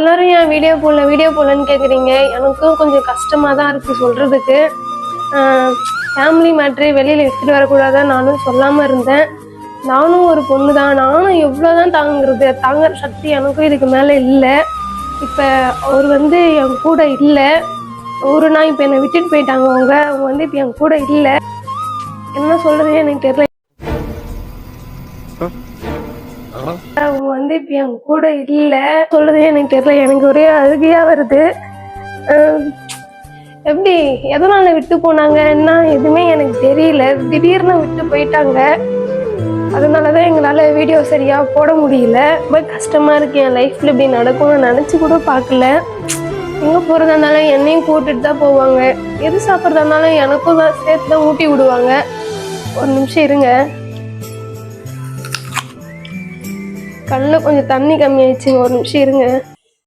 எல்லாரும் ஏன் வீடியோ போடலன்னு கேட்குறீங்க. எனக்கும் கொஞ்சம் கஷ்டமாக தான் இருக்குது சொல்கிறதுக்கு. ஃபேமிலி மேட்ரு வெளியில் எடுத்துகிட்டு வரக்கூடாதான் நானும் சொல்லாமல் இருந்தேன். நானும் ஒரு பொண்ணு தான், நானும் எவ்வளோ தான் தாங்குற சக்தி எனக்கும் இதுக்கு மேலே இல்லை. இப்போ அவர் என் கூட இல்லை. நான் இப்போ என்னை விட்டுட்டு போயிட்டாங்க. அவங்க இப்போ என் கூட இல்லை. என்ன சொல்கிறதே எனக்கு தெரியல. அவங்க இப்போ என் கூட இல்லை சொல்றதே எனக்கு தெரியல. எனக்கு ஒரே அழுகையா வருது. எப்படி எதனால விட்டு போனாங்கன்னா எதுவுமே எனக்கு தெரியல. திடீர்னு விட்டு போயிட்டாங்க. அதனாலதான் எங்களால வீடியோ சரியா போட முடியல. ரொம்ப கஷ்டமா இருக்கு. என் லைஃப்ல இப்படி நடக்கும்னு நினைச்சு கூட பார்க்கல. எங்க போறதா இருந்தாலும் என்னையும் கூட்டிட்டு தான் போவாங்க. எது சாப்பிட்றதா இருந்தாலும் எனக்கும் தான் சேர்த்து தான் ஊட்டி விடுவாங்க. ஒரு நிமிஷம் இருங்க, கண்ணில் கொஞ்சம் தண்ணி கம்மியாயிடுச்சுங்க. ஒரு நிமிஷம் இருங்க.